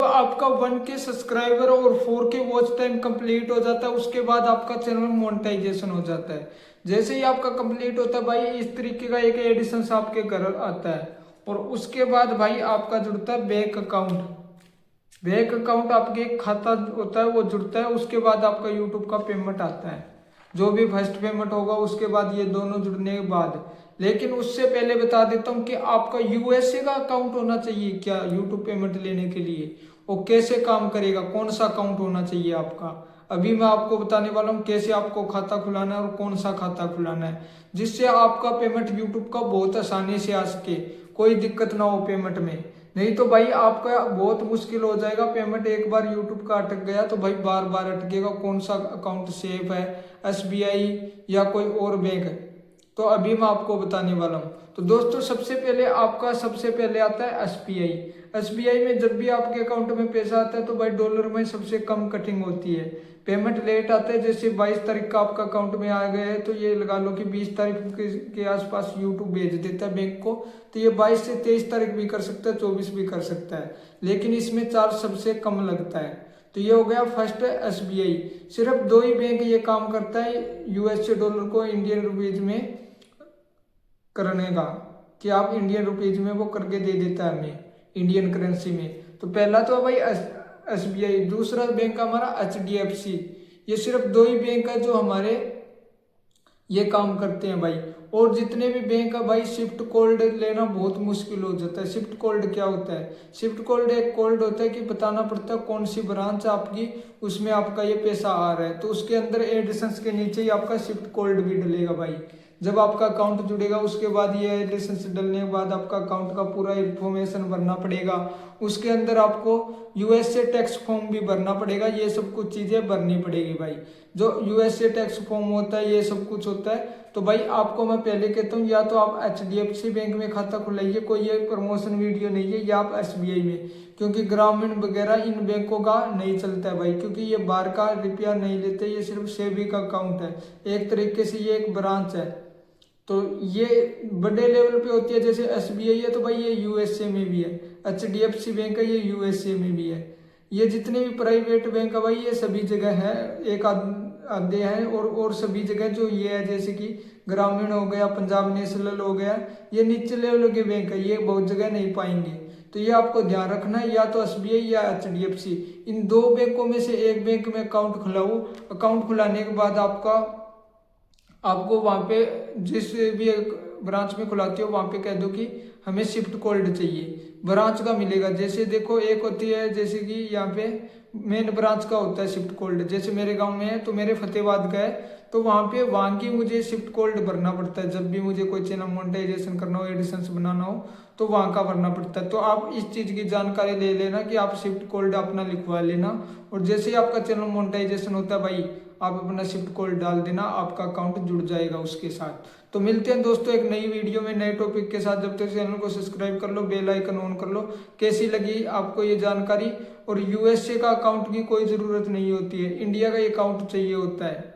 तो आपका 1K subscriber और 4K वॉच टाइम कंप्लीट हो जाता है, उसके बाद आपका चैनल मोनेटाइजेशन हो जाता है। जैसे ही आपका कंप्लीट होता है भाई, इस तरीके का एक एडिशन आपके घर आता है और उसके बाद भाई आपका जुड़ता है बैंक अकाउंट। बैंक अकाउंट आपके एक खाता होता है वो जुड़ता है, उसके बाद आपका यूट्यूब का पेमेंट आता है, जो भी फर्स्ट पेमेंट होगा उसके बाद ये दोनों जुड़ने के बाद। लेकिन उससे पहले बता देता हूँ कि आपका यूएसए का अकाउंट होना चाहिए क्या यूट्यूब पेमेंट लेने के लिए, वो कैसे काम करेगा, कौन सा अकाउंट होना चाहिए आपका। अभी मैं आपको बताने वाला हूँ कैसे आपको खाता खुलाना है और कौन सा खाता खुलाना है, जिससे आपका पेमेंट यूट्यूब का बहुत आसानी से आ सके, कोई दिक्कत ना हो पेमेंट में। नहीं तो भाई आपका बहुत मुश्किल हो जाएगा, पेमेंट एक बार यूट्यूब का अटक गया तो भाई बार बार अटकेगा, कौन सा अकाउंट सेफ है, एसबीआई या कोई और बैंक है। तो अभी मैं आपको बताने वाला हूँ। तो दोस्तों सबसे पहले आता है एसबीआई। एसबीआई में जब भी आपके अकाउंट में पैसा आता है तो भाई डॉलर में सबसे कम कटिंग होती है, पेमेंट लेट आता है। जैसे 22 तारीख का आपका अकाउंट में आ गया है तो ये लगा लो कि 20 तारीख के आसपास यूट्यूब भेज देता है बैंक को, तो ये 22 से 23 तारीख भी कर सकता है, 24 भी कर सकता है, लेकिन इसमें चार्ज सबसे कम लगता है। तो ये हो गया फर्स्ट एसबीआई। सिर्फ दो ही बैंक ये काम करता है यूएसए डॉलर को इंडियन रुपीज में करने का, कि आप इंडियन रुपीज में वो करके दे देता है हमें इंडियन करेंसी में। तो पहला तो भाई एसबीआई, दूसरा बैंक हमारा एचडीएफसी। ये सिर्फ दो ही बैंक है जो हमारे ये काम करते हैं भाई। और जितने भी बैंक है भाई, शिफ्ट कोड लेना बहुत मुश्किल हो जाता है। शिफ्ट कोड क्या होता है? शिफ्ट कोड एक कोड होता है कि बताना पड़ता है कौन सी ब्रांच आपकी, उसमें आपका ये पैसा आ रहा है, तो उसके अंदर एडिशंस के नीचे ही आपका शिफ्ट कोड भी डलेगा भाई। जब आपका अकाउंट जुड़ेगा उसके बाद ये एडिशंस डलने के बाद आपका अकाउंट का पूरा इन्फॉर्मेशन भरना पड़ेगा, उसके अंदर आपको यूएसए टैक्स फॉर्म भी भरना पड़ेगा, ये सब कुछ चीज़ें भरनी पड़ेगी भाई। जो यूएसए टैक्स फॉर्म होता है ये सब कुछ होता है। तो भाई आपको मैं पहले कहता हूँ, या तो आप एचडीएफसी बैंक में खाता खुलाइए, कोई ये प्रमोशन वीडियो नहीं है, या आप एसबीआई में, क्योंकि ग्रामीण वगैरह इन बैंकों का नहीं चलता है भाई, क्योंकि ये बाहर का रुपया नहीं लेते, ये सिर्फ सेविंग अकाउंट है, एक तरीके से ये एक ब्रांच है। तो ये बड़े लेवल पे होती है, जैसे एसबीआई है तो भाई ये यूएसए में भी है, एचडीएफसी बैंक है ये यूएसए में भी है। ये जितने भी प्राइवेट बैंक है भाई ये सभी जगह है, एक आधे हैं और सभी जगह जो ये है, जैसे कि ग्रामीण हो गया, पंजाब नेशनल हो गया, ये नीचे लेवल के बैंक है, ये बहुत जगह नहीं पाएंगे। तो ये आपको ध्यान रखना है, या तो एसबीआई या एचडीएफसी, इन दो बैंकों में से एक बैंक में अकाउंट खुलाओ। अकाउंट खुलाने के बाद आपको वहाँ पे जिस भी ब्रांच में खुलाते हो वहाँ पे कह दो कि हमें शिफ्ट कोड चाहिए, ब्रांच का मिलेगा। जैसे देखो एक होती है, जैसे कि यहाँ पे मेन ब्रांच का होता है शिफ्ट कोड, जैसे मेरे गांव में है तो मेरे फतेहाबाद का है, तो वहाँ की मुझे शिफ्ट कोड भरना पड़ता है। जब भी मुझे कोई चैनल मोनेटाइजेशन करना हो, एडिशंस बनाना हो, तो वहाँ का भरना पड़ता है। तो आप इस चीज़ की जानकारी ले लेना कि आप शिफ्ट कोड अपना लिखवा लेना, और जैसे ही आपका चैनल मोनेटाइजेशन होता है भाई, आप अपना शिफ्ट कोड डाल देना, आपका अकाउंट जुड़ जाएगा उसके साथ। तो मिलते हैं दोस्तों एक नई वीडियो में नए टॉपिक के साथ। जब तक चैनल को सब्सक्राइब कर लो, बेल आइकन ऑन कर लो। कैसी लगी आपको ये जानकारी? और यूएसए का अकाउंट की कोई ज़रूरत नहीं होती है, इंडिया का अकाउंट चाहिए होता है।